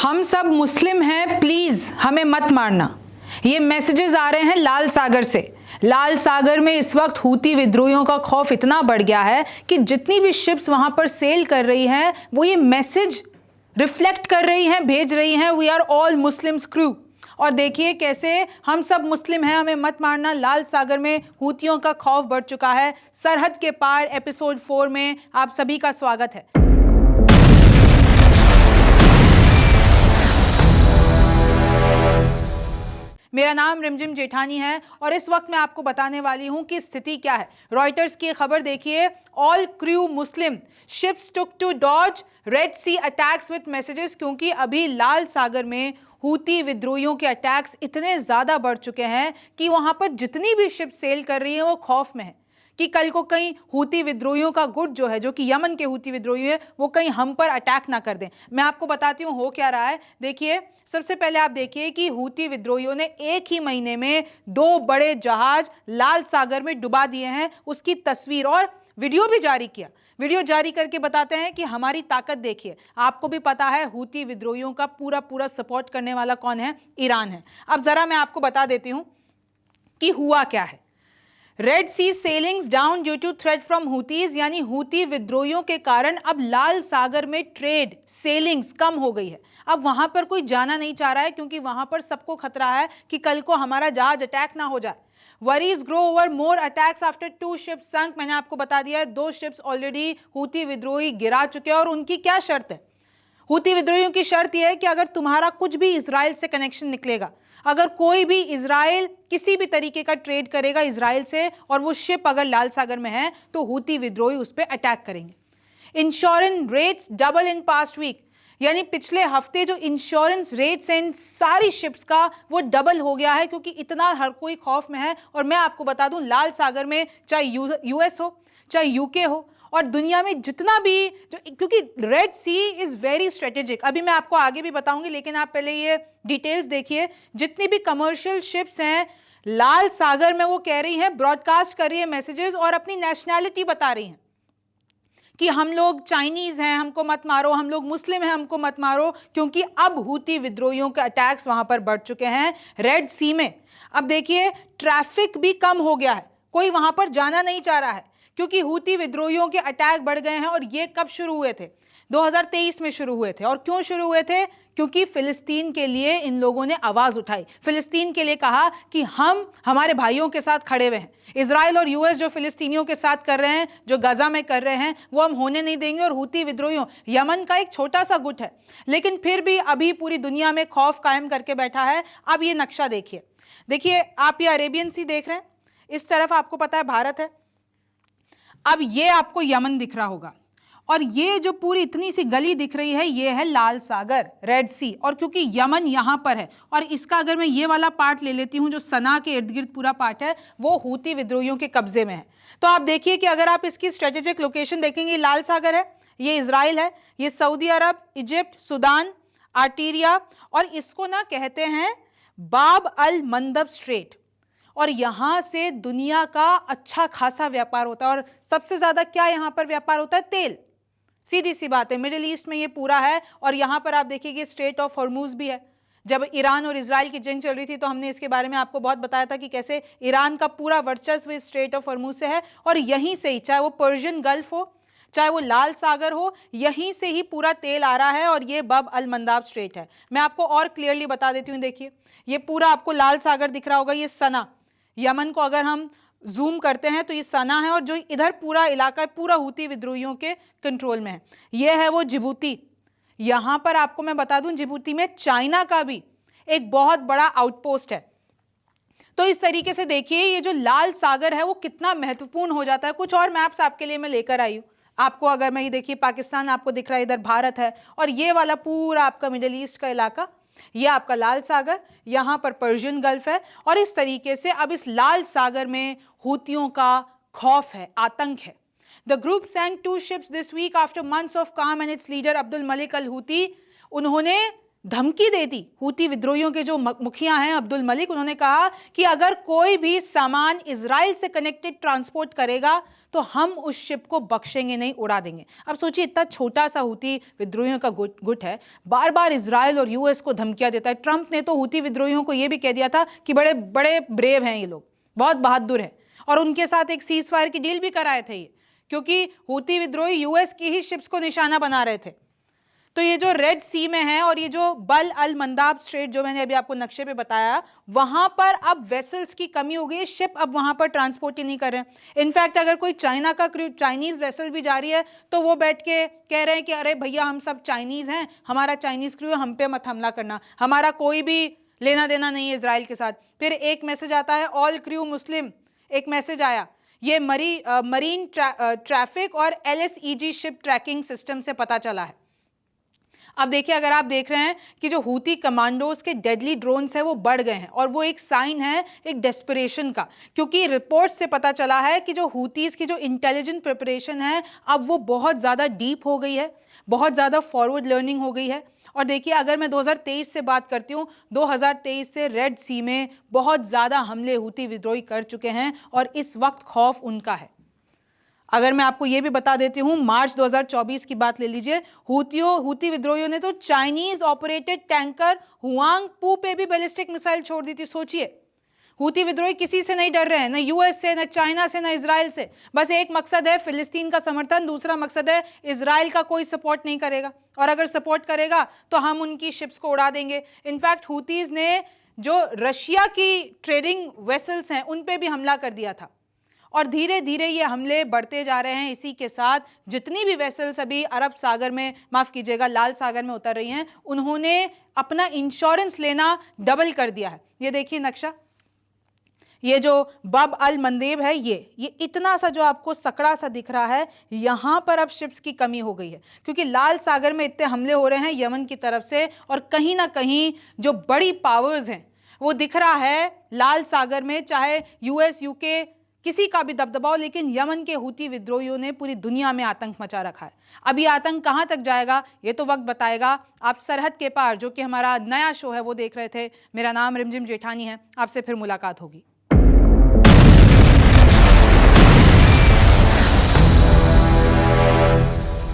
हम सब मुस्लिम हैं, प्लीज हमें मत मारना। ये मैसेजेस आ रहे हैं लाल सागर से। लाल सागर में इस वक्त हूती विद्रोहियों का खौफ इतना बढ़ गया है कि जितनी भी शिप्स वहां पर सेल कर रही हैं वो ये मैसेज रिफ्लेक्ट कर रही हैं, भेज रही हैं, we are all Muslims crew. और देखिए कैसे हम सब मुस्लिम हैं, हमें मत मारना। लाल सागर में हूतियों का खौफ बढ़ चुका है। सरहद के पार एपिसोड 4 में आप सभी का स्वागत है। मेरा नाम रिमझिम जेठानी है और इस वक्त मैं आपको बताने वाली हूं कि स्थिति क्या है। रॉयटर्स की खबर देखिए, all crew Muslim ships took to dodge Red Sea attacks with messages. क्योंकि अभी लाल सागर में हूती विद्रोहियों के अटैक्स इतने ज्यादा बढ़ चुके हैं कि वहां पर जितनी भी शिप सेल कर रही है वो खौफ में है कि कल को कहीं हूती विद्रोहियों का गुट जो है, जो कि यमन के हूती विद्रोही है, वो कहीं हम पर अटैक ना कर दें। मैं आपको बताती हूं हो क्या रहा है। देखिए, सबसे पहले आप देखिए कि हूती विद्रोहियों ने एक ही महीने में 2 बड़े जहाज लाल सागर में डुबा दिए हैं। उसकी तस्वीर और वीडियो भी जारी किया। वीडियो जारी करके बताते हैं कि हमारी ताकत देखिए। आपको भी पता है हूती विद्रोहियों का पूरा पूरा सपोर्ट करने वाला कौन है? ईरान है। अब जरा मैं आपको बता देती हूं कि हुआ क्या है। Red Sea sailings down due to threat from Houthis, यानी हूती विद्रोहियों के कारण अब लाल सागर में ट्रेड सेलिंग्स कम हो गई है। अब वहां पर कोई जाना नहीं चाह रहा है क्योंकि वहां पर सबको खतरा है कि कल को हमारा जहाज अटैक ना हो जाए। Worries grow over more attacks after 2 ships sunk. मैंने आपको बता दिया है 2 शिप्स ऑलरेडी हूती विद्रोही गिरा चुके हैं। और उनकी क्या शर्त है? हूती विद्रोहियों की शर्त यह है कि अगर तुम्हारा कुछ भी इजराइल से कनेक्शन निकलेगा, अगर कोई भी इजराइल किसी भी तरीके का ट्रेड करेगा इजराइल से और वो शिप अगर लाल सागर में है, तो हूती विद्रोही उस पर अटैक करेंगे। Insurance rates double in past week, यानी पिछले हफ्ते जो इंश्योरेंस रेट्स हैं इन सारी शिप्स का वो डबल हो गया है क्योंकि इतना हर कोई खौफ में है। और मैं आपको बता दूं, लाल सागर में चाहे यूएस हो, चाहे यूके हो, और दुनिया में जितना भी जो, क्योंकि Red Sea is very strategic. अभी मैं आपको आगे भी बताऊंगी, लेकिन आप पहले ये डिटेल्स देखिए। जितनी भी कमर्शियल शिप्स हैं लाल सागर में, वो कह रही हैं, ब्रॉडकास्ट कर रही है मैसेजेस और अपनी नेशनैलिटी बता रही हैं कि हम लोग चाइनीज हैं, हमको मत मारो, हम लोग मुस्लिम हैं, हमको मत मारो। क्योंकि अब हूती विद्रोहियों के अटैक्स वहां पर बढ़ चुके हैं रेड सी में। अब देखिए, ट्रैफिक भी कम हो गया है, कोई वहां पर जाना नहीं चाह रहा है क्योंकि हूती विद्रोहियों के अटैक बढ़ गए हैं। और ये कब शुरू हुए थे? 2023 में शुरू हुए थे। और क्यों शुरू हुए थे? क्योंकि फिलिस्तीन के लिए इन लोगों ने आवाज उठाई। फिलिस्तीन के लिए कहा कि हम हमारे भाइयों के साथ खड़े हुए हैं। इजराइल और यूएस जो फिलिस्तीनियों के साथ कर रहे हैं, जो गाजा में कर रहे हैं, वो हम होने नहीं देंगे। और हूती विद्रोहियों, यमन का एक छोटा सा गुट है, लेकिन फिर भी अभी पूरी दुनिया में खौफ कायम करके बैठा है। अब ये नक्शा देखिए, देखिए आप ये अरेबियन सी देख रहे हैं, इस तरफ आपको पता है भारत है। अब ये आपको यमन दिख रहा होगा और ये जो पूरी इतनी सी गली दिख रही है, ये है लाल सागर, रेड सी। और क्योंकि यमन यहां पर है, और इसका अगर मैं ये वाला पार्ट ले लेती हूं जो सना के इर्द गिर्द पूरा पार्ट है, वो हूती विद्रोहियों के कब्जे में है। तो आप देखिए कि अगर आप इसकी स्ट्रेटेजिक लोकेशन देखेंगे, लाल सागर है, ये इजराइल है, ये सऊदी अरब, इजिप्ट, सुदान, आर्टीरिया, और इसको ना कहते हैं बाब अल मंदब स्ट्रेट। और यहां से दुनिया का अच्छा खासा व्यापार होता है। और सबसे ज्यादा क्या यहां पर व्यापार होता है? तेल। सीधी सी बात है, मिडिल ईस्ट में ये पूरा है। और यहां पर आप देखिए स्ट्रेट ऑफ हॉर्मूज भी है। जब ईरान और इजराइल की जंग चल रही थी तो हमने इसके बारे में आपको बहुत बताया था कि कैसे ईरान का पूरा वर्चस्व स्ट्रेट ऑफ हॉर्मूज से है। और यहीं से ही, चाहे वो पर्शियन गल्फ हो, चाहे वो लाल सागर हो, यहीं से ही पूरा तेल आ रहा है। और ये बब अल मंदाब स्ट्रेट है। मैं आपको और क्लियरली बता देती हूँ, देखिए ये पूरा आपको लाल सागर दिख रहा होगा, ये सना, यमन को अगर हम जूम करते हैं तो ये सना है। और जो इधर पूरा इलाका है पूरा हूती विद्रोहियों के कंट्रोल में है। ये है वो जिबूती। यहां पर आपको मैं बता दूं, जिबूती में चाइना का भी एक बहुत बड़ा आउटपोस्ट है। तो इस तरीके से देखिए ये जो लाल सागर है वो कितना महत्वपूर्ण हो जाता है। कुछ और मैप्स आपके लिए मैं लेकर आई हूं आपको। अगर मैं ये देखिए, पाकिस्तान आपको दिख रहा है, इधर भारत है, और ये वाला पूरा आपका मिडिल ईस्ट का इलाका, ये आपका लाल सागर, यहां पर पर्शियन गल्फ है। और इस तरीके से अब इस लाल सागर में हूतियों का खौफ है, आतंक है। The group sank 2 ships this week after months of calm and its leader Abdul Malik al Houthi. उन्होंने धमकी दे दी हूती विद्रोहियों के जो मुखिया हैं अब्दुल मलिक, उन्होंने कहा कि अगर कोई भी सामान इजराइल से कनेक्टेड ट्रांसपोर्ट करेगा तो हम उस शिप को बख्शेंगे नहीं, उड़ा देंगे। अब सोचिए, इतना छोटा सा हूती विद्रोहियों का गुट है, बार बार इजराइल और यूएस को धमकियां देता है। ट्रंप ने तो हूती विद्रोहियों को यह भी कह दिया था कि बड़े बड़े ब्रेव हैं ये लोग, बहुत बहादुर हैं, और उनके साथ एक सीज फायर की डील भी कराए थे ये, क्योंकि हूती विद्रोही यूएस की ही शिप्स को निशाना बना रहे थे। तो ये जो रेड सी में है और ये जो बल अल मंदाब स्ट्रेट जो मैंने अभी आपको नक्शे पे बताया, वहां पर अब वेसल्स की कमी हो गई है, शिप अब वहां पर ट्रांसपोर्ट ही नहीं कर रहे हैं। इनफैक्ट अगर कोई चाइना का क्रू, चाइनीज वेसल भी जा रही है तो वो बैठ के कह रहे हैं कि अरे भैया हम सब चाइनीज हैं, हमारा चाइनीज क्रू है, हम पे मत हमला करना, हमारा कोई भी लेना देना नहीं है इसराइल के साथ। फिर एक मैसेज आता है ऑल क्रू मुस्लिम, एक मैसेज आया, ये मरीन ट्रैफिक और LSEG शिप ट्रैकिंग सिस्टम से पता चला है। अब देखिए, अगर आप देख रहे हैं कि जो हूती कमांडोज के डेडली ड्रोन्स हैं वो बढ़ गए हैं, और वो एक साइन है एक डेस्परेशन का, क्योंकि रिपोर्ट्स से पता चला है कि जो हूतीज की जो इंटेलिजेंट प्रिपरेशन है अब वो बहुत ज़्यादा डीप हो गई है, बहुत ज़्यादा फॉरवर्ड लर्निंग हो गई है। और देखिए, अगर मैं 2023 से बात करती हूँ, 2023 से रेड सी में बहुत ज़्यादा हमले हूती विद्रोही कर चुके हैं और इस वक्त खौफ उनका है। अगर मैं आपको यह भी बता देती हूं, मार्च 2024 की बात ले लीजिए, हूती विद्रोहियों ने तो चाइनीज ऑपरेटेड टैंकर हुआंग पू पे भी बैलिस्टिक मिसाइल छोड़ दी थी। सोचिए, हूती विद्रोही किसी से नहीं डर रहे हैं, ना यूएस से, ना चाइना से, ना इजराइल से। बस एक मकसद है फिलिस्तीन का समर्थन, दूसरा मकसद है इजराइल का कोई सपोर्ट नहीं करेगा, और अगर सपोर्ट करेगा तो हम उनकी शिप्स को उड़ा देंगे। इनफैक्ट हूतीज ने जो रशिया की ट्रेडिंग वेसल्स हैं उन पे भी हमला कर दिया था, और धीरे धीरे ये हमले बढ़ते जा रहे हैं। इसी के साथ जितनी भी वेसल्स अभी अरब सागर में, माफ कीजिएगा, लाल सागर में उतर रही हैं, उन्होंने अपना इंश्योरेंस लेना डबल कर दिया है। ये देखिए नक्शा, ये जो बब अल मंदेब है, ये इतना सा जो आपको सकड़ा सा दिख रहा है, यहां पर अब शिप्स की कमी हो गई है, क्योंकि लाल सागर में इतने हमले हो रहे हैं यमन की तरफ से, और कहीं ना कहीं जो बड़ी पावर्स हैं वो दिख रहा है लाल सागर में, चाहे यूएस यूके किसी का भी दबदबा हो, लेकिन यमन के हूती विद्रोहियों ने पूरी दुनिया में आतंक मचा रखा है। अब ये आतंक कहां तक जाएगा ये तो वक्त बताएगा। आप सरहद के पार, जो कि हमारा नया शो है, वो देख रहे थे। मेरा नाम रिमझिम जेठानी है, आपसे फिर मुलाकात होगी।